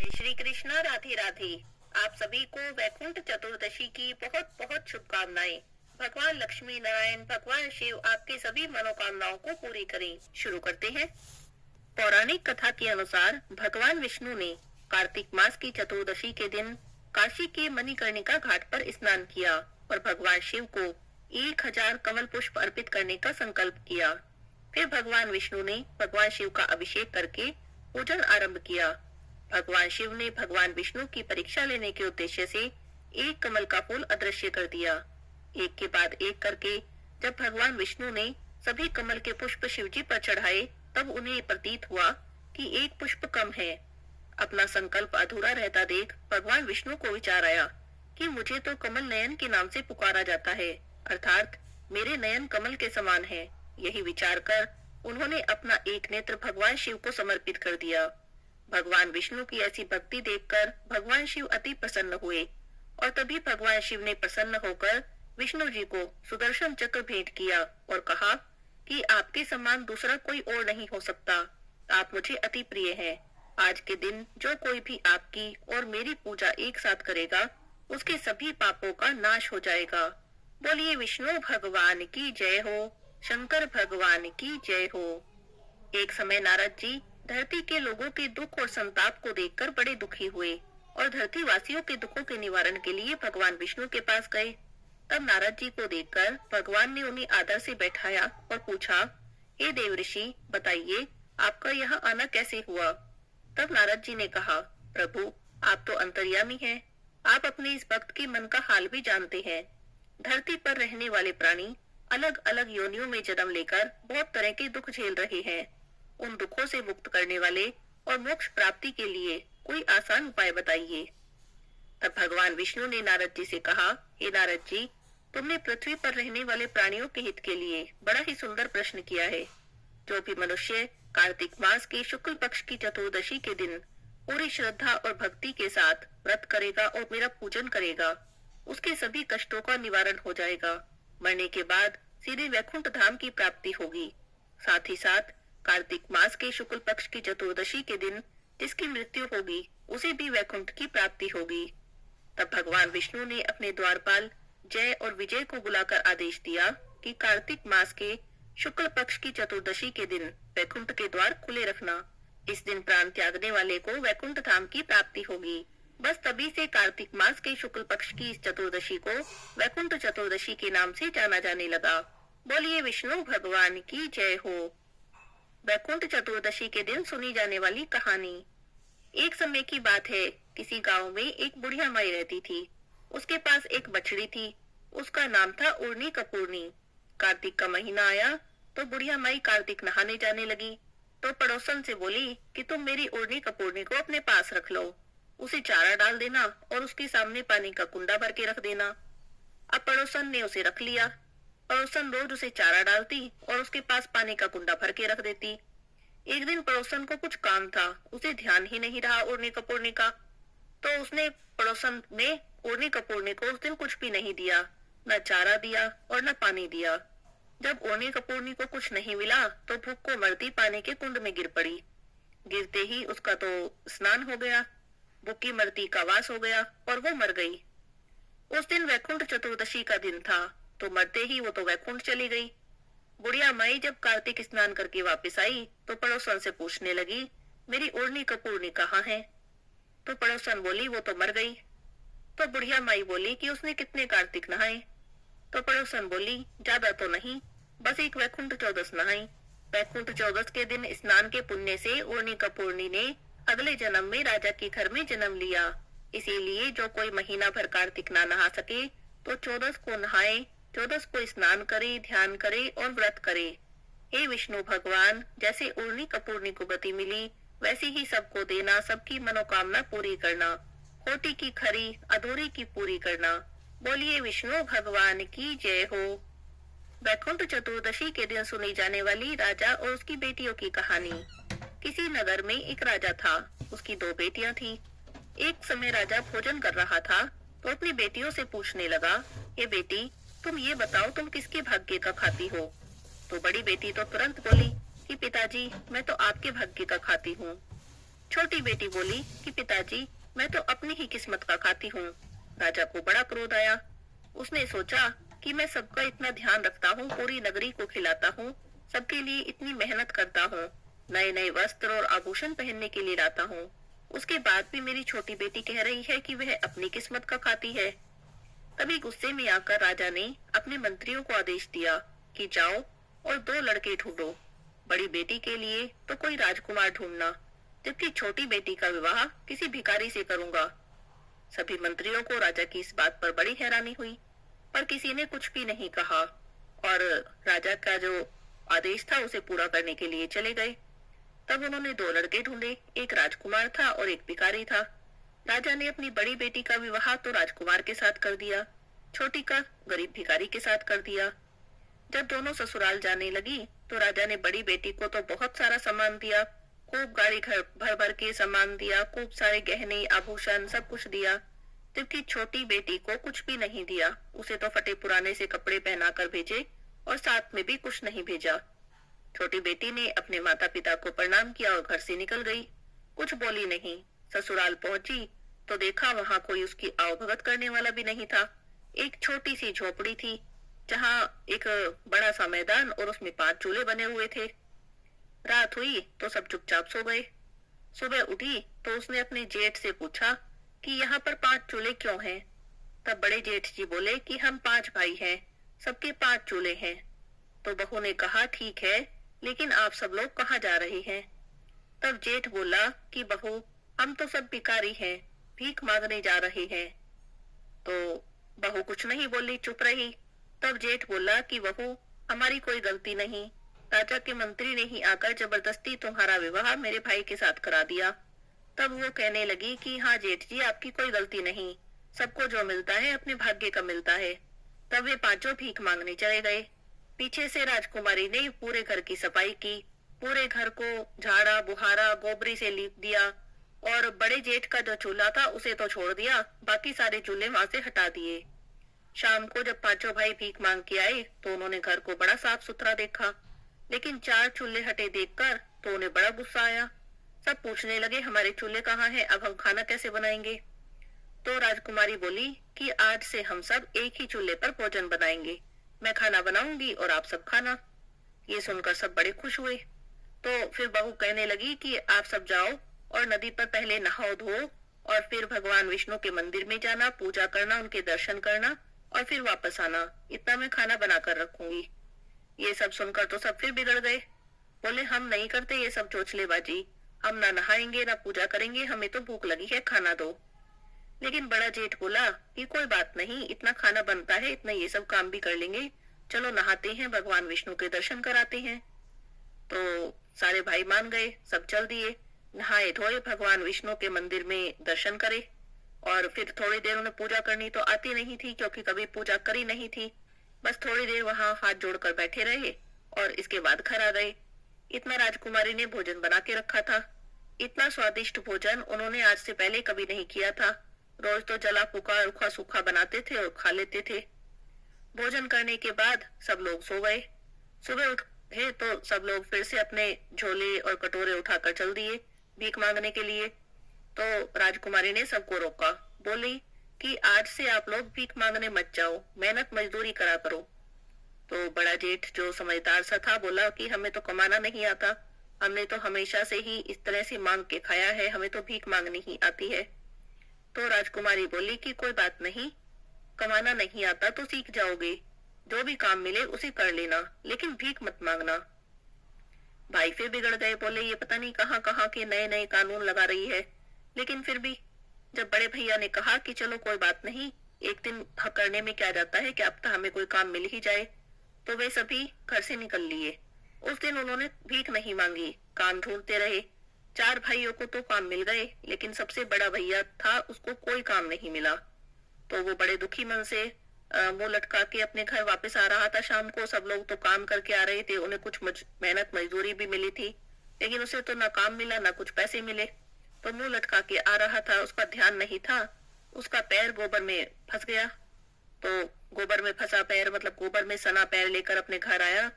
श्री कृष्णा। राधे राधे। आप सभी को वैकुंठ चतुर्दशी की बहुत बहुत शुभकामनाएं। भगवान लक्ष्मी नारायण भगवान शिव आपके सभी मनोकामनाओं को पूरी करें। शुरू करते हैं। पौराणिक कथा के अनुसार भगवान विष्णु ने कार्तिक मास की चतुर्दशी के दिन काशी के मणिकर्णिका घाट पर स्नान किया और भगवान शिव को 1000 कमल पुष्प अर्पित करने का संकल्प किया। फिर भगवान विष्णु ने भगवान शिव का अभिषेक करके पूजन आरंभ किया। भगवान शिव ने भगवान विष्णु की परीक्षा लेने के उद्देश्य से एक कमल का फूल अदृश्य कर दिया। एक के बाद एक करके जब भगवान विष्णु ने सभी कमल के पुष्प शिवजी पर चढ़ाए, तब उन्हें प्रतीत हुआ कि एक पुष्प कम है। अपना संकल्प अधूरा रहता देख भगवान विष्णु को विचार आया कि मुझे तो कमल नयन के नाम से पुकारा जाता है, अर्थात मेरे नयन कमल के समान है। यही विचार कर उन्होंने अपना एक नेत्र भगवान शिव को समर्पित कर दिया। भगवान विष्णु की ऐसी भक्ति देखकर भगवान शिव अति प्रसन्न हुए और तभी भगवान शिव ने प्रसन्न होकर विष्णु जी को सुदर्शन चक्र भेंट किया और कहा कि आपके समान दूसरा कोई और नहीं हो सकता। आप मुझे अति प्रिय हैं। आज के दिन जो कोई भी आपकी और मेरी पूजा एक साथ करेगा, उसके सभी पापों का नाश हो जाएगा। बोलिए विष्णु भगवान की जय हो, शंकर भगवान की जय हो। एक समय नारद जी धरती के लोगों के दुख और संताप को देखकर बड़े दुखी हुए और धरती वासियों के दुखों के निवारण के लिए भगवान विष्णु के पास गए। तब नारद जी को देखकर भगवान ने उन्हें आदर से बैठाया और पूछा, हे देव ऋषि, बताइए आपका यहाँ आना कैसे हुआ। तब नारद जी ने कहा, प्रभु आप तो अंतर्यामी हैं, आप अपने इस भक्त के मन का हाल भी जानते हैं। धरती पर रहने वाले प्राणी अलग अलग योनियों में जन्म लेकर बहुत तरह के दुख झेल रहे हैं। उन दुखों से मुक्त करने वाले और मोक्ष प्राप्ति के लिए कोई आसान उपाय बताइए। तब भगवान विष्णु ने नारद जी से कहा, हे नारद जी, तुमने पृथ्वी पर रहने वाले प्राणियों के हित के लिए बड़ा ही सुंदर प्रश्न किया है। जो भी मनुष्य कार्तिक मास के शुक्ल पक्ष की चतुर्दशी के दिन पूरी श्रद्धा और भक्ति के साथ व्रत करेगा और मेरा पूजन करेगा, उसके सभी कष्टों का निवारण हो जाएगा। मरने के बाद सीधे वैकुंठ धाम की प्राप्ति होगी। साथ ही साथ कार्तिक मास के शुक्ल पक्ष की चतुर्दशी के दिन जिसकी मृत्यु होगी, उसे भी वैकुंठ की प्राप्ति होगी। तब भगवान विष्णु ने अपने द्वारपाल जय और विजय को बुलाकर आदेश दिया कि कार्तिक मास के शुक्ल पक्ष की चतुर्दशी के दिन वैकुंठ के द्वार खुले रखना। इस दिन प्राण त्यागने वाले को वैकुंठ धाम की प्राप्ति होगी। बस तभी से कार्तिक मास के शुक्ल पक्ष की इस चतुर्दशी को वैकुंठ चतुर्दशी के नाम से जाना जाने लगा। बोलिए विष्णु भगवान की जय हो। वैकुंठ चतुर्दशी के दिन सुनी जाने वाली कहानी। एक समय की बात है, किसी गांव में एक बुढ़िया माई रहती थी। उसके पास एक बछड़ी थी। उसका नाम था उर्नी कपूरनी। कार्तिक का महीना आया तो बुढ़िया माई कार्तिक नहाने जाने लगी तो पड़ोसन से बोली कि तुम मेरी उर्नी कपूरनी को अपने पास रख लो, उसे चारा डाल देना और उसके सामने पानी का कुंडा भर के रख देना। अब पड़ोसन ने उसे रख लिया। पड़ोसन रोज उसे चारा डालती और उसके पास पानी का कुंडा भर के रख देती। एक दिन पड़ोसन को कुछ काम था, उसे ध्यान ही नहीं रहा उर्नी कपूरनी का, तो पड़ोसन ने उर्नी कपूरनी को उस दिन कुछ भी नहीं दिया, न चारा दिया और न पानी दिया। जब उर्नी कपूरनी को कुछ नहीं मिला तो भूख को मरती पानी के कुंड में गिर पड़ी। गिरते ही उसका तो स्नान हो गया, भूखी मरती का वास हो गया और वो मर गई। उस दिन वैकुंठ चतुर्दशी का दिन था, तो मरते ही वो तो वैकुंठ चली गई। बुढ़िया माई जब कार्तिक स्नान करके वापस आई तो पड़ोसन से पूछने लगी, मेरी उर्नी कपूरनी कहाँ है। तो पड़ोसन बोली, वो तो मर गई। तो बुढ़िया माई बोली कि उसने कितने कार्तिक नहाए। तो पड़ोसन बोली, ज्यादा तो नहीं, बस एक वैकुंठ चौदस नहाई। वैकुंठ चौदस के दिन स्नान के पुण्य से उर्नी कपूरनी ने अगले जन्म में राजा के घर में जन्म लिया। इसीलिए जो कोई महीना भर कार्तिक ना नहा सके तो चौदस को नहाए, चौदस को स्नान करे, ध्यान करे और व्रत करे। हे विष्णु भगवान, जैसे उर्नी कपूरनी को गति मिली वैसी ही सबको देना, सबकी मनोकामना पूरी करना, खोटी की खरी अधूरी की पूरी करना। बोलिए विष्णु भगवान की जय हो। वैकुंठ चतुर्दशी के दिन सुनी जाने वाली राजा और उसकी बेटियों की कहानी। किसी नगर में एक राजा था, उसकी 2 बेटियां थी। एक समय राजा भोजन कर रहा था तो अपनी बेटियों से पूछने लगा, ये बेटी, तुम ये बताओ तुम किसके भाग्य का खाती हो। तो बड़ी बेटी तो तुरंत बोली कि पिताजी, मैं तो आपके भाग्य का खाती हूँ। छोटी बेटी बोली कि पिताजी, मैं तो अपनी ही किस्मत का खाती हूँ। राजा को बड़ा क्रोध आया। उसने सोचा कि मैं सबका इतना ध्यान रखता हूँ, पूरी नगरी को खिलाता हूँ, सबके लिए इतनी मेहनत करता हूँ, नए नए वस्त्र और आभूषण पहनने के लिए लाता हूँ, उसके बाद भी मेरी छोटी बेटी कह रही है कि वह अपनी किस्मत का खाती है। तभी गुस्से में आकर राजा ने अपने मंत्रियों को आदेश दिया कि जाओ और 2 लड़के ढूंढो, बड़ी बेटी के लिए तो कोई राजकुमार ढूंढना, जबकि छोटी बेटी का विवाह किसी भिखारी से करूंगा। सभी मंत्रियों को राजा की इस बात पर बड़ी हैरानी हुई, पर किसी ने कुछ भी नहीं कहा और राजा का जो आदेश था उसे पूरा करने के लिए चले गए। तब उन्होंने 2 लड़के ढूंढे, एक राजकुमार था और एक भिखारी था। राजा ने अपनी बड़ी बेटी का विवाह तो राजकुमार के साथ कर दिया, छोटी का गरीब भिखारी के साथ कर दिया। जब दोनों ससुराल जाने लगी तो राजा ने बड़ी बेटी को तो बहुत सारा सामान दिया, खूब गाड़ी घर भर भर के सामान दिया, खूब सारे गहने आभूषण सब कुछ दिया, जबकि छोटी बेटी को कुछ भी नहीं दिया। उसे तो फटे पुराने से कपड़े पहनाकर भेजे और साथ में भी कुछ नहीं भेजा। छोटी बेटी ने अपने माता पिता को प्रणाम किया और घर से निकल गई, कुछ बोली नहीं। ससुराल पहुंची तो देखा वहां कोई उसकी आवभगत करने वाला भी नहीं था। एक छोटी सी झोपड़ी थी जहां एक बड़ा सा मैदान और उसमें 5 चूल्हे बने हुए थे। रात हुई तो सब चुपचाप सो गए। सुबह उठी तो उसने अपने जेठ से पूछा कि यहाँ पर 5 चूल्हे क्यों हैं? तब बड़े जेठ जी बोले कि हम 5 भाई हैं, सबके 5 चूल्हे हैं। तो बहू ने कहा ठीक है, लेकिन आप सब लोग कहाँ जा रहे हैं? तब जेठ बोला कि बहू, हम तो सब भिखारी हैं, भीख मांगने जा रहे हैं। तो बहू कुछ नहीं बोली, चुप रही। तब जेठ बोला कि बहू, हमारी कोई गलती नहीं, राजा के मंत्री ने ही आकर जबरदस्ती तुम्हारा विवाह मेरे भाई के साथ करा दिया। तब वो कहने लगी कि हाँ जेठ जी, आपकी कोई गलती नहीं, सबको जो मिलता है अपने भाग्य का मिलता है। तब वे 5 भीख मांगने चले गए। पीछे से राजकुमारी ने पूरे घर की सफाई की, पूरे घर को झाड़ा बुहारा, गोबरी से लीप दिया और बड़े जेठ का जो चूल्हा था उसे तो छोड़ दिया, बाकी सारे चूल्हे वहां से हटा दिए। शाम को जब 5 भाई भीख मांग के आए तो उन्होंने घर को बड़ा साफ सुथरा देखा, लेकिन 4 चूल्हे हटे देखकर तो उन्हें बड़ा गुस्सा आया। सब पूछने लगे हमारे चूल्हे कहाँ हैं, अब हम खाना कैसे बनाएंगे? तो राजकुमारी बोली कि आज से हम सब एक ही चूल्हे पर भोजन बनाएंगे, मैं खाना बनाऊंगी और आप सब खाना। ये सुनकर सब बड़े खुश हुए। तो फिर बहू कहने लगी कि आप सब जाओ और नदी पर पहले नहाओ धो और फिर भगवान विष्णु के मंदिर में जाना, पूजा करना, उनके दर्शन करना और फिर वापस आना, इतना मैं खाना बनाकर रखूंगी। ये सब सुनकर तो सब फिर बिगड़ गए, बोले हम नहीं करते ये सब चोचलेबाजी, हम ना नहाएंगे ना पूजा करेंगे, हमें तो भूख लगी है, खाना दो। लेकिन बड़ा जेठ बोला कि कोई बात नहीं, इतना खाना बनता है, इतना ये सब काम भी कर लेंगे, चलो नहाते हैं, भगवान विष्णु के दर्शन कराते हैं। तो सारे भाई मान गए, सब चल दिए, नहाए धोए, भगवान विष्णु के मंदिर में दर्शन करे और फिर थोड़ी देर उन्हें पूजा करनी तो आती नहीं थी क्योंकि कभी पूजा करी नहीं थी। बस थोड़ी देर वहां हाथ जोड़कर बैठे रहे और इसके बाद घर आ गए। इतना राजकुमारी ने भोजन बना के रखा था। इतना स्वादिष्ट भोजन उन्होंने आज से पहले कभी नहीं किया था। रोज तो जला फूका रूखा सूखा बनाते थे और खा लेते थे। भोजन करने के बाद सब लोग सो गए। सुबह उठे तो सब लोग फिर से अपने झोले और कटोरे उठाकर चल दिए भीख मांगने के लिए। तो राजकुमारी ने सबको रोका, बोली कि आज से आप लोग भीख मांगने मत जाओ, मेहनत मजदूरी करा करो। तो बड़ा जेठ जो समझदार सा था बोला कि हमें तो कमाना नहीं आता, हमने तो हमेशा से ही इस तरह से मांग के खाया है, हमें तो भीख मांगनी ही आती है। तो राजकुमारी बोली कि कोई बात नहीं, कमाना नहीं आता तो सीख जाओगे, जो भी काम मिले उसे कर लेना, लेकिन भीख मत मांगना। भाई फिर बिगड़ गए, बोले ये पता नहीं कहाँ कहाँ के नए नए कानून लगा रही है। लेकिन फिर भी जब बड़े भैया ने कहा कि चलो कोई बात नहीं, एक दिन करने में क्या जाता है, क्या पता हमें कोई काम मिल ही जाए, तो वे सभी घर से निकल लिए। उस दिन उन्होंने भीख नहीं मांगी, काम ढूंढते रहे। 4 भाइयों को तो काम मिल गए, लेकिन सबसे बड़ा भैया था उसको कोई काम नहीं मिला। तो वो बड़े दुखी मन से मुंह लटका के अपने घर वापस आ रहा था। शाम को सब लोग तो काम करके आ रहे थे, उन्हें कुछ मेहनत मजदूरी भी मिली थी, लेकिन उसे तो ना काम मिला ना कुछ पैसे मिले। तो मुंह लटका के आ रहा था, उसका ध्यान नहीं था, उसका पैर गोबर में फंस गया। तो गोबर में फंसा पैर मतलब गोबर में सना पैर लेकर अपने घर आया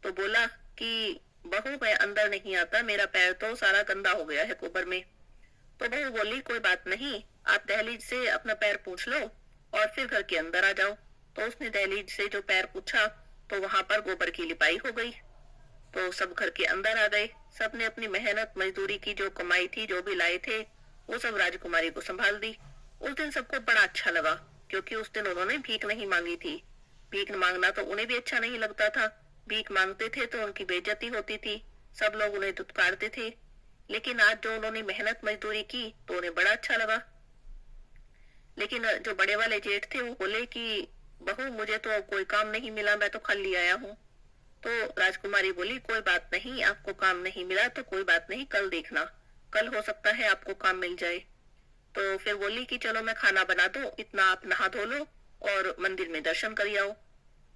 तो बोला कि बहू मैं अंदर नहीं आता, मेरा पैर तो सारा गंदा हो गया है गोबर में। तो बहू बोली, कोई बात नहीं, आप दहलीज से अपना पैर पूछ लो और फिर घर के अंदर आ जाओ। तो उसने दहलीज से जो पैर पूछा तो वहां पर गोबर की लिपाई हो गई। तो सब घर के अंदर आ गए। सबने अपनी मेहनत मजदूरी की जो कमाई थी, जो भी लाए थे, वो सब राजकुमारी को संभाल दी। उस दिन सबको बड़ा अच्छा लगा, क्योंकि उस दिन उन्होंने भीख नहीं मांगी थी। भीख मांगना तो उन्हें भी अच्छा नहीं लगता था। भीख मांगते थे तो उनकी बेइज्जती होती थी, सब लोग उन्हें धुतकारते थे। लेकिन आज जो उन्होंने मेहनत मजदूरी की तो उन्हें बड़ा अच्छा लगा। लेकिन जो बड़े वाले जेठ थे वो बोले कि बहू, मुझे तो कोई काम नहीं मिला, मैं तो खाली आया हूँ। तो राजकुमारी बोली, कोई बात नहीं, आपको काम नहीं मिला तो कोई बात नहीं, कल देखना, कल हो सकता है आपको काम मिल जाए। तो फिर बोली कि चलो मैं खाना बना दूं, इतना आप नहा धो लो और मंदिर में दर्शन कर आओ।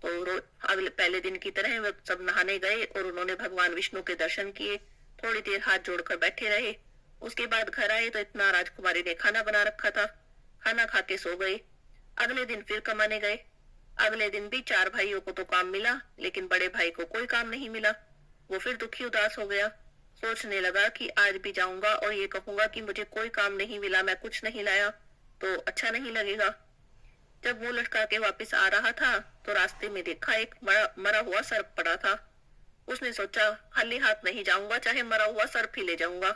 तो अगले पहले दिन की तरह वे सब नहाने गए और उन्होंने भगवान विष्णु के दर्शन किए। थोड़ी देर हाथ जोड़कर बैठे रहे। उसके बाद घर आए तो इतना राजकुमारी ने खाना बना रखा था। खाना खा के सो गए। अगले दिन फिर कमाने गए। अगले दिन भी 4 भाइयों को तो काम मिला, लेकिन बड़े भाई को कोई काम नहीं मिला। वो फिर दुखी उदास हो गया। सोचने लगा कि आज भी जाऊंगा और ये कहूंगा कि मुझे कोई काम नहीं मिला, मैं कुछ नहीं लाया, तो अच्छा नहीं लगेगा। जब मुंह लटका के वापस आ रहा था तो रास्ते में देखा एक मरा हुआ सर्प पड़ा था। उसने सोचा, खाली हाथ नहीं जाऊंगा, चाहे मरा हुआ सर्प ही ले जाऊंगा।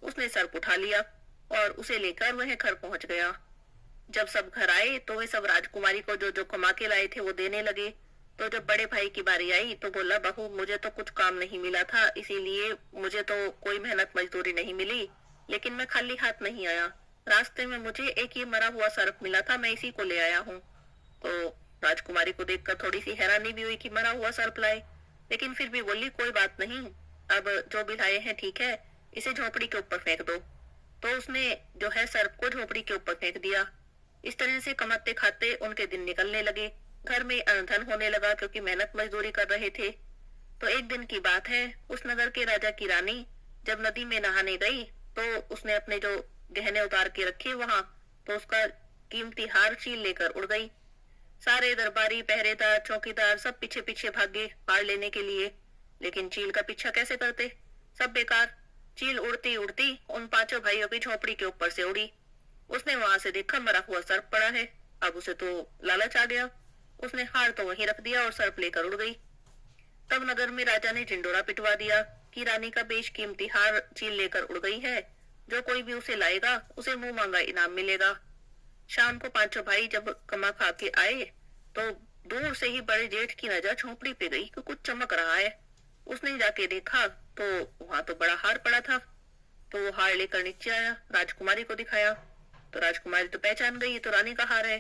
उसने सर्प उठा लिया और उसे लेकर वह घर पहुंच गया। जब सब घर आए तो वे सब राजकुमारी को जो जो कमा के लाए थे वो देने लगे। तो जब बड़े भाई की बारी आई तो बोला, बहू, मुझे तो कुछ काम नहीं मिला था, इसीलिए मुझे तो कोई मेहनत मजदूरी नहीं मिली, लेकिन मैं खाली हाथ नहीं आया। रास्ते में मुझे एक ये मरा हुआ सर्प मिला था, मैं इसी को ले आया हूँ। तो राजकुमारी को देखकर थोड़ी सी हैरानी भी हुई कि मरा हुआ सर्प लाए, लेकिन फिर भी बोली, कोई बात नहीं, अब जो भी लाए हैं ठीक है, इसे झोपड़ी के ऊपर फेंक दो। तो उसने जो है सर्प को झोपड़ी के ऊपर फेंक दिया। इस तरह से कमाते खाते उनके दिन निकलने लगे। घर में अनधन होने लगा, क्योंकि मेहनत मजदूरी कर रहे थे। तो एक दिन की बात है, उस नगर के राजा की रानी जब नदी में नहाने गई तो उसने अपने जो गहने उतार के रखे वहां, तो उसका कीमती हार चील लेकर उड़ गई। सारे दरबारी, पहरेदार, चौकीदार सब पीछे पीछे भागे हार लेने के लिए, लेकिन चील का पीछा कैसे करते, सब बेकार। चील उड़ती उड़ती उन 5 भाइयों की झोपड़ी के ऊपर से उड़ी। उसने वहां से देखा मरा हुआ सर्प पड़ा है। अब उसे तो लालच आ गया। उसने हार तो वहीं रख दिया और सर्प लेकर उड़ गई। तब नगर में राजा ने झिंडोरा पिटवा दिया कि रानी का बेशकीमती हार चील लेकर उड़ गई है, जो कोई भी उसे लाएगा उसे मुंह मांगा इनाम मिलेगा। शाम को 5 भाई जब कमा खा के आए तो दूर से ही बड़े जेठ की नजर झोंपड़ी पे गई कि कुछ चमक रहा है। उसने जाके देखा तो वहां तो बड़ा हार पड़ा था। तो वो हार लेकर नीचे आया, राजकुमारी को दिखाया। तो राजकुमारी तो पहचान गई, ये तो रानी का हार है।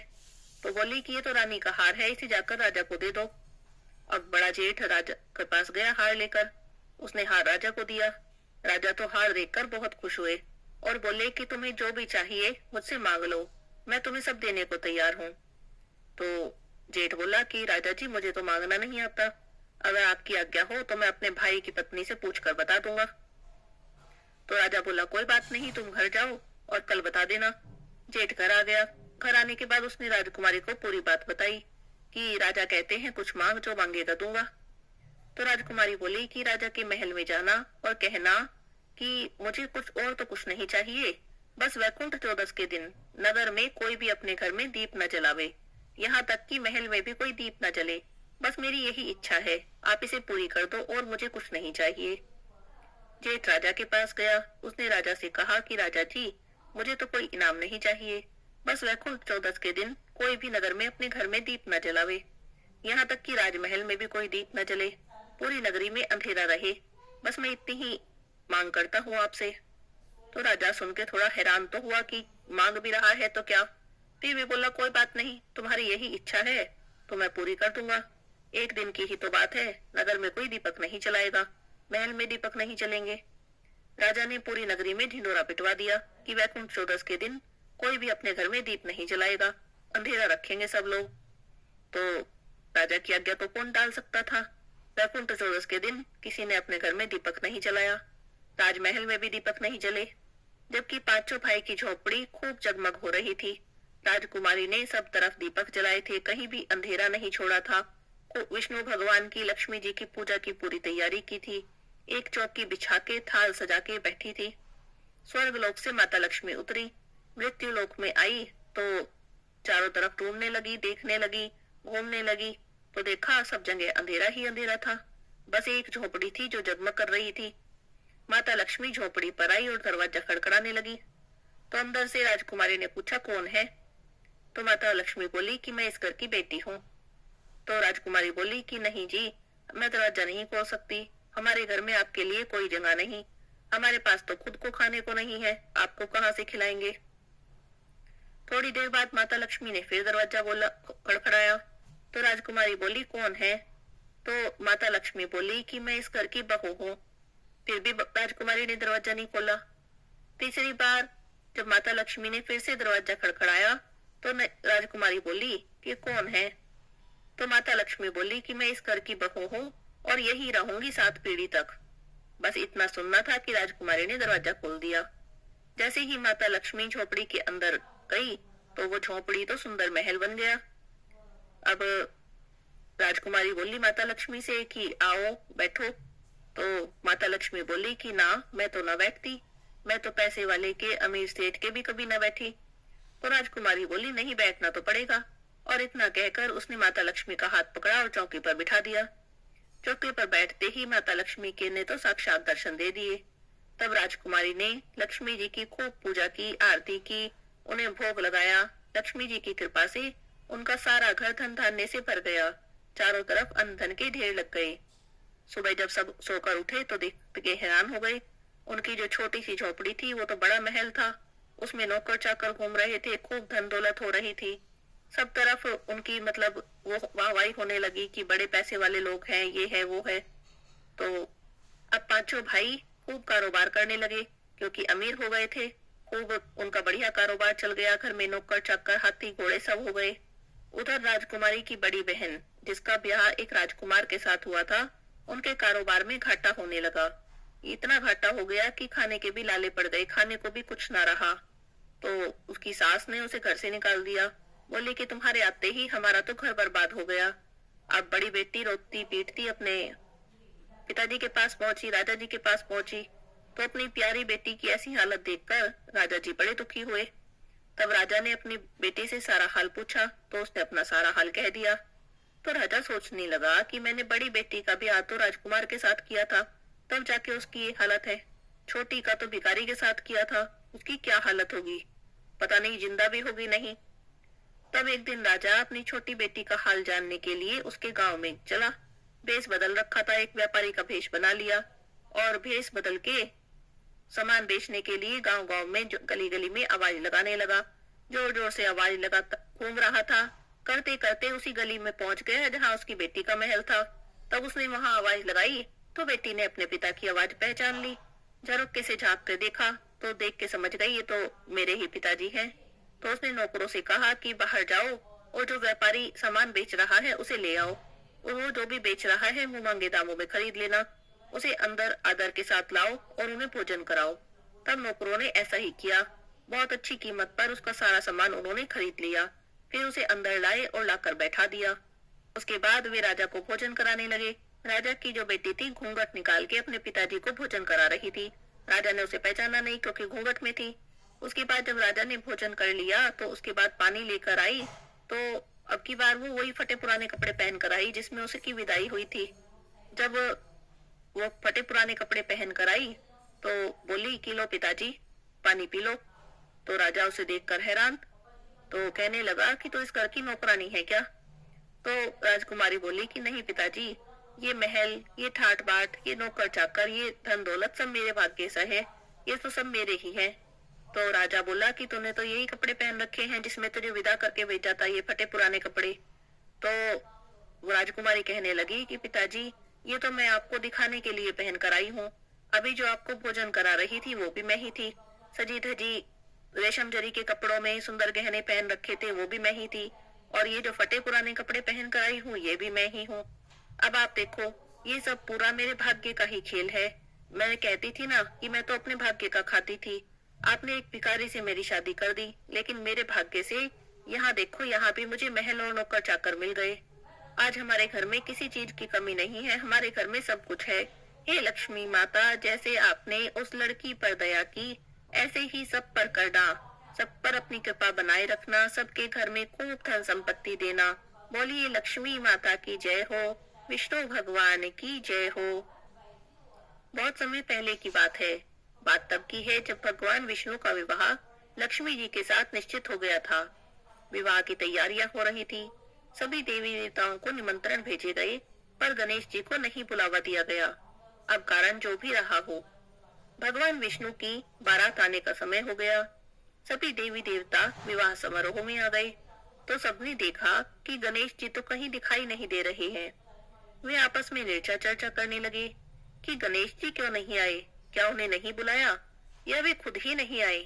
तो बोली कि ये तो रानी का हार है, इसे जाकर राजा को दे दो। अब बड़ा जेठ राजा के पास गया हार लेकर। उसने हार राजा को दिया। राजा तो हार देखकर बहुत खुश हुए और बोले कि तुम्हें जो भी चाहिए मुझसे मांग लो, मैं तुम्हें सब देने को तैयार हूँ। तो जेठ बोला कि राजा जी, मुझे तो मांगना नहीं आता, अगर आपकी आज्ञा हो तो मैं अपने भाई की पत्नी से पूछकर बता दूंगा। तो राजा बोला, कोई बात नहीं, तुम घर जाओ और कल बता देना। जेठ घर आ गया। घर आने के बाद उसने राजकुमारी को पूरी बात बताई कि राजा कहते हैं कुछ मांग, जो मांगेगा दूंगा। तो राजकुमारी बोली कि राजा के महल में जाना और कहना कि मुझे कुछ और तो कुछ नहीं चाहिए, बस वैकुंठ चौदस के दिन नगर में कोई भी अपने घर में दीप न जलावे, यहाँ तक कि महल में भी कोई दीप न जले। बस मेरी यही इच्छा है, आप इसे पूरी कर दो और मुझे कुछ नहीं चाहिए। जेठ राजा के पास गया। उसने राजा से कहा कि राजा जी, मुझे तो कोई इनाम नहीं चाहिए, बस वैकुंठ चौदस के दिन कोई भी नगर में अपने घर में दीप न जलावे, यहाँ तक कि राजमहल में भी कोई दीप न जले, पूरी नगरी में अंधेरा रहे, बस मैं इतनी ही मांग करता हूँ आपसे। तो राजा सुन के थोड़ा हैरान तो हुआ कि मांग भी रहा है तो क्या, फिर भी बोला, कोई बात नहीं, तुम्हारी यही इच्छा है तो मैं पूरी कर दूंगा। एक दिन की ही तो बात है, नगर में कोई दीपक नहीं जलाएगा, महल में दीपक नहीं जलेंगे। राजा ने पूरी नगरी में ढिंडोरा पिटवा दिया कि वैकुंठ चौदस के दिन कोई भी अपने घर में दीप नहीं जलाएगा, अंधेरा रखेंगे सब लोग। तो राजा की आज्ञा तो कौन टाल सकता था। वैकुंठ चौदस के दिन किसी ने अपने घर में दीपक नहीं जलाया, राजमहल में भी दीपक नहीं जले, जबकि 5 भाई की झोपड़ी खूब जगमग हो रही थी। राजकुमारी ने सब तरफ दीपक जलाए थे, कहीं भी अंधेरा नहीं छोड़ा था। विष्णु भगवान की, लक्ष्मी जी की पूजा की पूरी तैयारी की थी। एक चौकी बिछा के थाल सजा के बैठी थी। स्वर्गलोक से माता लक्ष्मी उतरी, मृत्यु लोक में आई तो चारों तरफ ढूंढने लगी, देखने लगी, घूमने लगी तो देखा सब जगह अंधेरा ही अंधेरा था। बस एक झोपड़ी थी जो जगमग कर रही थी। माता लक्ष्मी झोपड़ी पर आई और दरवाजा खड़खड़ाने लगी। तो अंदर से राजकुमारी ने पूछा, कौन है? तो माता लक्ष्मी बोली कि मैं इस घर की बेटी हूँ। तो राजकुमारी बोली कि नहीं जी, मैं दरवाजा नहीं खोल सकती, हमारे घर में आपके लिए कोई जगह नहीं, हमारे पास तो खुद को खाने को नहीं है, आपको कहाँ से खिलाएंगे। थोड़ी देर बाद माता लक्ष्मी ने फिर दरवाजा बोला, खड़खड़ाया। तो राजकुमारी बोली, कौन है? तो माता लक्ष्मी बोली कि मैं इस घर की बहू हूँ। फिर भी राजकुमारी ने दरवाजा नहीं खोला। तीसरी बार जब माता लक्ष्मी ने फिर से दरवाजा खड़खड़ाया तो राजकुमारी बोली कि कौन है? तो माता लक्ष्मी बोली कि मैं इस घर की बहू हूँ और यही रहूंगी 7 पीढ़ी तक। बस इतना सुनना था कि राजकुमारी ने दरवाजा खोल दिया। जैसे ही माता लक्ष्मी झोपड़ी के अंदर गई तो वो झोपड़ी तो सुंदर महल बन गया। अब राजकुमारी बोली माता लक्ष्मी से कि आओ बैठो। तो माता लक्ष्मी बोली कि ना, मैं तो ना बैठती, मैं तो पैसे वाले के, अमीर सेठ के भी कभी ना बैठी। तो राजकुमारी बोली, नहीं, बैठना तो पड़ेगा। और इतना कहकर उसने माता लक्ष्मी का हाथ पकड़ा और चौकी पर बिठा दिया। चौकी पर बैठते ही माता लक्ष्मी के ने तो साक्षात दर्शन दे दिए। तब राजकुमारी ने लक्ष्मी जी की खूब पूजा की, आरती की, उन्हें भोग लगाया। लक्ष्मी जी की कृपा से उनका सारा घर धन धान्य से भर गया। चारों तरफ अन्न धन के ढेर लग गए। सुबह जब सब सोकर उठे तो देख के हैरान हो गए। उनकी जो छोटी सी झोपड़ी थी वो तो बड़ा महल था, उसमें नौकर चाकर घूम रहे थे, खूब धन दौलत हो रही थी। सब तरफ उनकी मतलब वो वाहवाही होने लगी कि बड़े पैसे वाले लोग हैं, ये है वो है। तो अब पांचों भाई खूब कारोबार करने लगे क्योंकि अमीर हो गए थे। खूब उनका बढ़िया कारोबार चल गया। घर में नौकर चाकर, हाथी घोड़े सब हो गए। उधर राजकुमारी की बड़ी बहन जिसका ब्याह एक राजकुमार के साथ हुआ था, उनके कारोबार में घाटा होने लगा। इतना घाटा हो गया कि खाने के भी लाले पड़ गए, खाने को भी कुछ ना रहा। तो उसकी सास ने उसे घर से निकाल दिया। बोली कि तुम्हारे आते ही हमारा तो घर बर्बाद हो गया। अब बड़ी बेटी रोती पीटती अपने पिताजी के पास पहुंची, राजा जी के पास पहुंची। तो अपनी प्यारी बेटी की ऐसी हालत देखकर राजा जी बड़े दुखी हुए। तब राजा ने अपनी बेटी से सारा हाल पूछा तो उसने अपना सारा हाल कह दिया। तो राजा सोचने लगा कि मैंने बड़ी बेटी का ब्याह तो राजकुमार के साथ किया था, तब जाके उसकी ये हालत है। छोटी का तो भिखारी के साथ किया था, उसकी क्या हालत होगी, पता नहीं जिंदा भी होगी नहीं। तब एक दिन राजा अपनी छोटी बेटी का हाल जानने के लिए उसके गांव में चला। भेष बदल रखा था, एक व्यापारी का भेष बना लिया और भेष बदल के सामान बेचने के लिए गांव गांव में गली गली में आवाज लगाने लगा। जोर जोर से आवाज लगा घूम रहा था। करते करते उसी गली में पहुंच गया जहां उसकी बेटी का महल था। तब उसने वहां आवाज लगाई तो बेटी ने अपने पिता की आवाज पहचान ली। झरोखे से झांक कर देखा तो देख के समझ गई ये तो मेरे ही पिताजी हैं। तो उसने नौकरों से कहा कि बाहर जाओ और जो व्यापारी सामान बेच रहा है उसे ले आओ, और वो जो भी बेच रहा है मुंह मांगे दामों में खरीद लेना। उसे अंदर आदर के साथ लाओ और उन्हें भोजन कराओ। तब नौकरों ने ऐसा ही किया। बहुत अच्छी कीमत पर उसका सारा सामान उन्होंने खरीद लिया। फिर उसे अंदर लाए और लाकर बैठा दिया। उसके बाद वे राजा को भोजन कराने लगे। राजा की जो बेटी थी घूंघट निकाल के अपने पिताजी को भोजन करा रही थी। राजा ने उसे पहचाना नहीं क्योंकि घूंघट में थी। उसके बाद जब राजा ने भोजन कर लिया तो उसके बाद पानी लेकर आई तो अब की बार वो वही फटे पुराने कपड़े पहन कर आई जिसमें उसकी विदाई हुई थी। जब वो फटे पुराने कपड़े पहन कर आई तो बोली कि लो पिताजी पानी पी लो। तो राजा उसे देखकर हैरान, तो कहने लगा कि तो इस घर की नौकरानी है क्या? तो राजकुमारी बोली कि नहीं पिताजी, ये महल, ये ठाट बाट, ये नौकर चाकर, ये धन दौलत सब मेरे भाग्य से है, ये तो सब मेरे ही है। तो राजा बोला कि तूने तो यही कपड़े पहन रखे हैं जिसमें तुझे विदा करके भेजा था, ये फटे पुराने कपड़े। तो वो राजकुमारी कहने लगी कि पिताजी ये तो मैं आपको दिखाने के लिए पहन कर आई हूँ। अभी जो आपको भोजन करा रही थी वो भी मैं ही थी। सजी धजी रेशम जरी के कपड़ों में सुंदर गहने पहन रखे थे वो भी मैं ही थी, और ये जो फटे पुराने कपड़े पहन कर आई हूँ ये भी मैं ही हूँ। अब आप देखो ये सब पूरा मेरे भाग्य का ही खेल है। मैं कहती थी ना कि मैं तो अपने भाग्य का खाती थी। आपने एक भिखारी से मेरी शादी कर दी, लेकिन मेरे भाग्य से यहाँ देखो, यहाँ भी मुझे महल और नौकर चाकर मिल गए। आज हमारे घर में किसी चीज की कमी नहीं है, हमारे घर में सब कुछ है। हे लक्ष्मी माता, जैसे आपने उस लड़की पर दया की ऐसे ही सब पर करना, सब पर अपनी कृपा बनाए रखना, सबके घर में खूब धन संपत्ति देना। बोलिए लक्ष्मी माता की जय हो, विष्णु भगवान की जय हो। बहुत समय पहले की बात है। बात तब की है जब भगवान विष्णु का विवाह लक्ष्मी जी के साथ निश्चित हो गया था। विवाह की तैयारियां हो रही थी। सभी देवी देवताओं को निमंत्रण भेजे गए, पर गणेश जी को नहीं बुलावा दिया गया। अब कारण जो भी रहा हो, भगवान विष्णु की बारात आने का समय हो गया। सभी देवी देवता विवाह समारोह में आ गए तो सबने देखा कि गणेश जी तो कहीं दिखाई नहीं दे रहे हैं। वे आपस में निर्चा चर्चा करने लगे कि गणेश जी क्यों नहीं आए, क्या उन्हें नहीं बुलाया या वे खुद ही नहीं आए।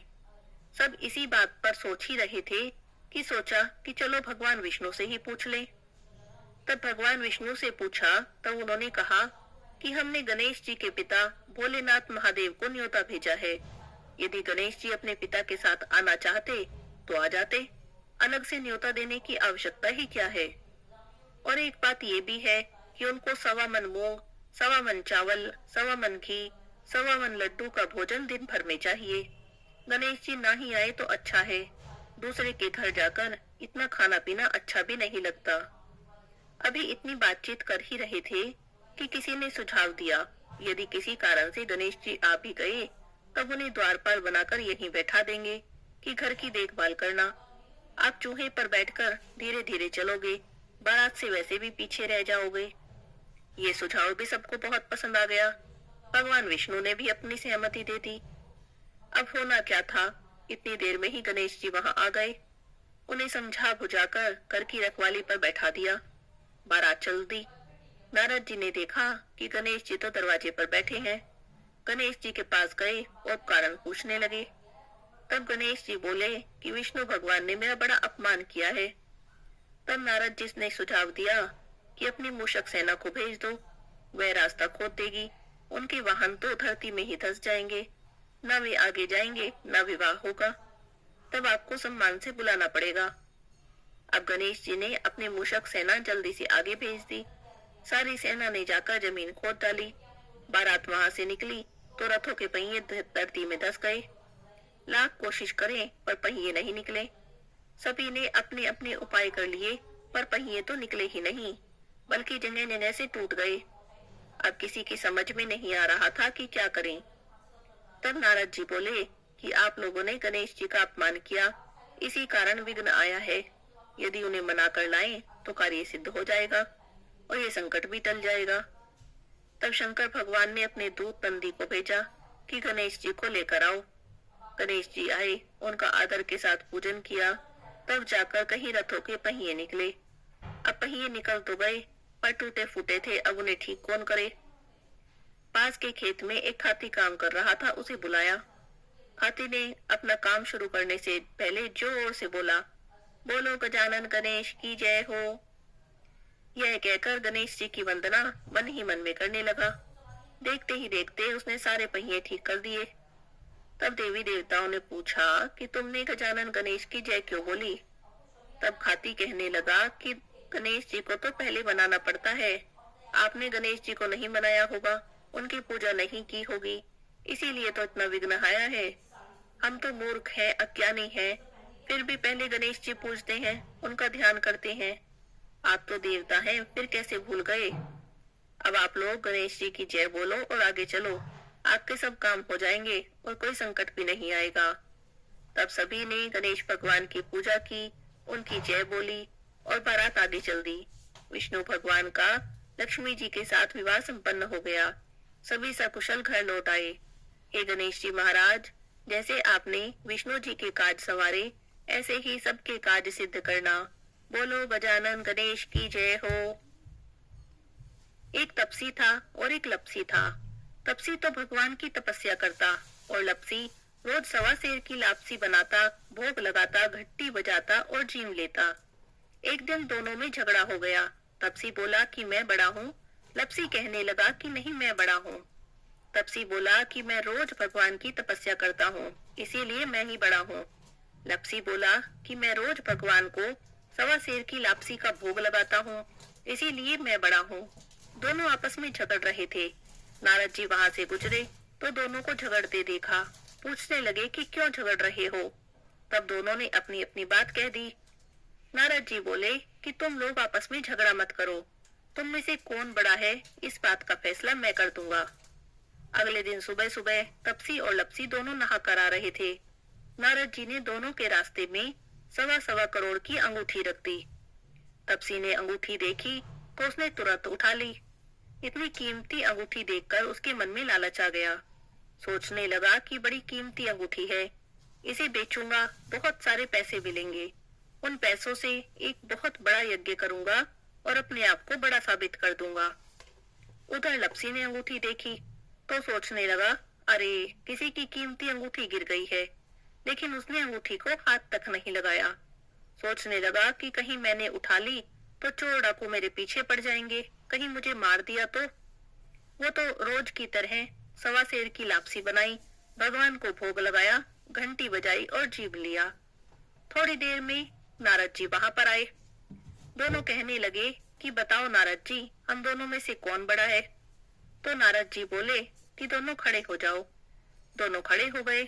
सब इसी बात पर सोच ही रहे थे कि सोचा कि चलो भगवान विष्णु से ही पूछ लें। तब भगवान विष्णु से पूछा, तब उन्होंने कहा कि हमने गणेश जी के पिता भोलेनाथ महादेव को न्योता भेजा है। यदि गणेश जी अपने पिता के साथ आना चाहते तो आ जाते, अलग से न्योता देने की आवश्यकता ही क्या है। और एक बात ये भी है कि उनको 1.25 मन मूंग, 1.25 मन चावल, 1.25 मन घी, 1.25 मन लड्डू का भोजन दिन भर में चाहिए। गणेश जी ना ही आए तो अच्छा है, दूसरे के घर जाकर इतना खाना पीना अच्छा भी नहीं लगता। अभी इतनी बातचीत कर ही रहे थे कि किसी ने सुझाव दिया, यदि किसी कारण से गणेश जी आ भी गए तब उन्हें द्वारपाल बनाकर यहीं बैठा देंगे कि घर की देखभाल करना। आप चूहे पर बैठकर धीरे धीरे चलोगे, बारात से वैसे भी पीछे रह जाओगे। ये सुझाव भी सबको बहुत पसंद आ गया। भगवान विष्णु ने भी अपनी सहमति दे दी। अब होना क्या था, इतनी देर में ही गणेश जी वहां आ गए। उन्हें समझा बुझाकर घर की रखवाली पर बैठा दिया। बारात चल दी। नारद जी ने देखा कि गणेश जी तो दरवाजे पर बैठे हैं। गणेश जी के पास गए और कारण पूछने लगे। तब गणेश जी बोले कि विष्णु भगवान ने मेरा बड़ा अपमान किया है। तब नारद जी ने सुझाव दिया कि अपनी मूषक सेना को भेज दो, वह रास्ता खोद देगी। उनके वाहन तो धरती में ही धंस जाएंगे, न वे आगे जाएंगे न विवाह होगा। तब आपको सम्मान से बुलाना पड़ेगा। अब गणेश जी ने अपनी मूषक सेना जल्दी से आगे भेज दी। सारी सेना ने जाकर जमीन खोद डाली। बारात वहां से निकली तो रथों के पहिए धरती में धंस गए। लाख कोशिश करें पर पहिए नहीं निकले। सभी ने अपने अपने उपाय कर लिए पर पहिए तो निकले ही नहीं, बल्कि जगह जगह से टूट गए। अब किसी की समझ में नहीं आ रहा था कि क्या करें। तब नारद जी बोले कि आप लोगों ने गणेश जी का अपमान किया, इसी कारण विघ्न आया है। यदि उन्हें मना कर लाएं तो कार्य सिद्ध हो जाएगा और ये संकट भी टल जाएगा। तब शंकर भगवान ने अपने दूत नंदी को भेजा कि गणेश जी को लेकर आओ। गणेश जी आए, उनका आदर के साथ पूजन किया, तब जाकर कहीं रथों के पहिए निकले। अब पहिए निकल तो गए पर टूटे फूटे थे, अब उन्हें ठीक कौन करे। पास के खेत में एक हाथी काम कर रहा था, उसे बुलाया। हाथी ने अपना काम शुरू करने से पहले जोर से बोला, बोलो गजानन गणेश की जय हो। यह कहकर गणेश जी की वंदना मन ही मन में करने लगा। देखते ही देखते उसने सारे पहिए ठीक कर दिए। तब देवी देवताओं ने पूछा कि तुमने गजानन गणेश की जय क्यों बोली। तब हाथी कहने लगा कि गणेश जी को तो पहले बनाना पड़ता है, आपने गणेश जी को नहीं बनाया होगा, उनकी पूजा नहीं की होगी, इसीलिए तो इतना विघ्न आया है। हम तो मूर्ख हैं, अज्ञानी हैं, फिर भी पहले गणेश जी पूजते हैं, उनका ध्यान करते हैं। आप तो देवता हैं, फिर कैसे भूल गए। अब आप लोग गणेश जी की जय बोलो और आगे चलो, आपके सब काम हो जाएंगे और कोई संकट भी नहीं आएगा। तब सभी ने गणेश भगवान की पूजा की, उनकी जय बोली और बारात आगे चल दी। विष्णु भगवान का लक्ष्मी जी के साथ विवाह संपन्न हो गया। सभी सकुशल घर लौट आए। हे गणेश जी महाराज, जैसे आपने विष्णु जी के काज संवारे, ऐसे ही सबके काज सिद्ध करना। बोलो गजानन गणेश की जय हो। एक तपसी था और एक लपसी था। तपसी तो भगवान की तपस्या करता और लपसी रोज 1.25 सेर की लापसी बनाता, भोग लगाता, घंटी बजाता और जीन लेता। एक दिन दोनों में झगड़ा हो गया। तपसी बोला कि मैं बड़ा हूँ, लपसी कहने लगा कि नहीं मैं बड़ा हूँ। तपसी बोला कि मैं रोज भगवान की तपस्या करता हूँ, इसीलिए मैं ही बड़ा हूँ। लपसी बोला कि मैं रोज भगवान को 1.25 सेर की लापसी का भोग लगाता हूँ, इसीलिए मैं बड़ा हूँ। दोनों आपस में झगड़ रहे थे। नारद जी वहां से गुजरे तो दोनों को झगड़ते देखा। पूछने लगे कि क्यों झगड़ रहे हो। तब दोनों ने अपनी अपनी बात कह दी। नारद जी बोले कि तुम लोग आपस में झगड़ा मत करो, तुम में से कौन बड़ा है इस बात का फैसला मैं कर दूंगा। अगले दिन सुबह सुबह तपसी और लपसी दोनों नहा कर आ रहे थे। नारद जी ने दोनों के रास्ते में 1.25 करोड़ की अंगूठी रख दी। तपसी ने अंगूठी देखी तो उसने तुरंत उठा ली। इतनी कीमती अंगूठी देखकर उसके मन में लालच आ गया। सोचने लगा कि बड़ी कीमती अंगूठी है, इसे बेचूंगा, बहुत सारे पैसे मिलेंगे। उन पैसों से एक बहुत बड़ा यज्ञ करूंगा और अपने आप को बड़ा साबित कर दूंगा। उधर लपसी ने अंगूठी देखी तो सोचने लगा, अरे किसी की कीमती अंगूठी गिर गई है, लेकिन उसने अंगूठी को हाथ तक नहीं लगाया। सोचने लगा कि कहीं मैंने उठा ली तो चोर डाकू मेरे पीछे पड़ जाएंगे, कहीं मुझे मार दिया तो। वो तो रोज की तरह 1.25 सेर की लापसी बनाई, भगवान को भोग लगाया, घंटी बजाई और जीभ लिया। थोड़ी देर में नारद जी वहां पर आए। दोनों कहने लगे कि बताओ नारद जी, हम दोनों में से कौन बड़ा है। तो नारद जी बोले कि दोनों खड़े हो जाओ। दोनों खड़े हो गए।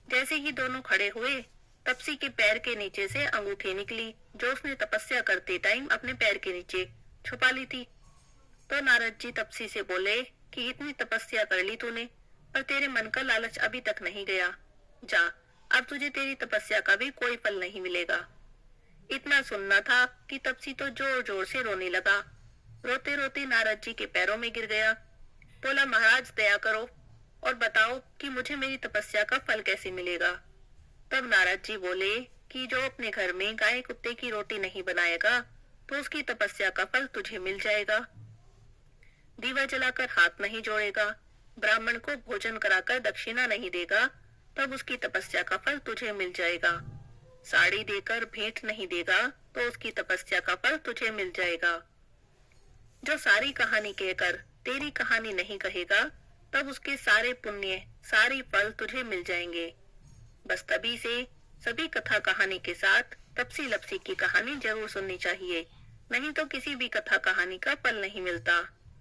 जैसे ही दोनों खड़े हुए, तपसी के पैर के नीचे से अंगूठी निकली जो उसने तपस्या करते टाइम अपने पैर के नीचे छुपा ली थी। तो नारद जी तपसी से बोले कि इतनी तपस्या कर ली तूने, पर तेरे मन का लालच अभी तक नहीं गया। जा, अब तुझे तेरी तपस्या का भी कोई फल नहीं मिलेगा। इतना सुनना था कि तपसी तो जोर जोर से रोने लगा। रोते रोते नारद जी के पैरों में गिर गया। बोला, महाराज दया करो और बताओ कि मुझे मेरी तपस्या का फल कैसे मिलेगा। तब नारद जी बोले कि जो अपने घर में गाय कुत्ते की रोटी नहीं बनाएगा तो उसकी तपस्या का फल तुझे मिल जाएगा। दीवा जलाकर हाथ नहीं जोड़ेगा, ब्राह्मण को भोजन कराकर दक्षिणा नहीं देगा, तब उसकी तपस्या का फल तुझे मिल जाएगा। साड़ी देकर भेंट नहीं देगा तो उसकी तपस्या का फल तुझे मिल जाएगा। जो सारी कहानी कहकर तेरी कहानी नहीं कहेगा, तब उसके सारे पुण्य, सारी फल तुझे मिल जाएंगे। बस तभी से सभी कथा कहानी के साथ तपसी लपसी की कहानी जरूर सुननी चाहिए, नहीं तो किसी भी कथा कहानी का फल नहीं मिलता।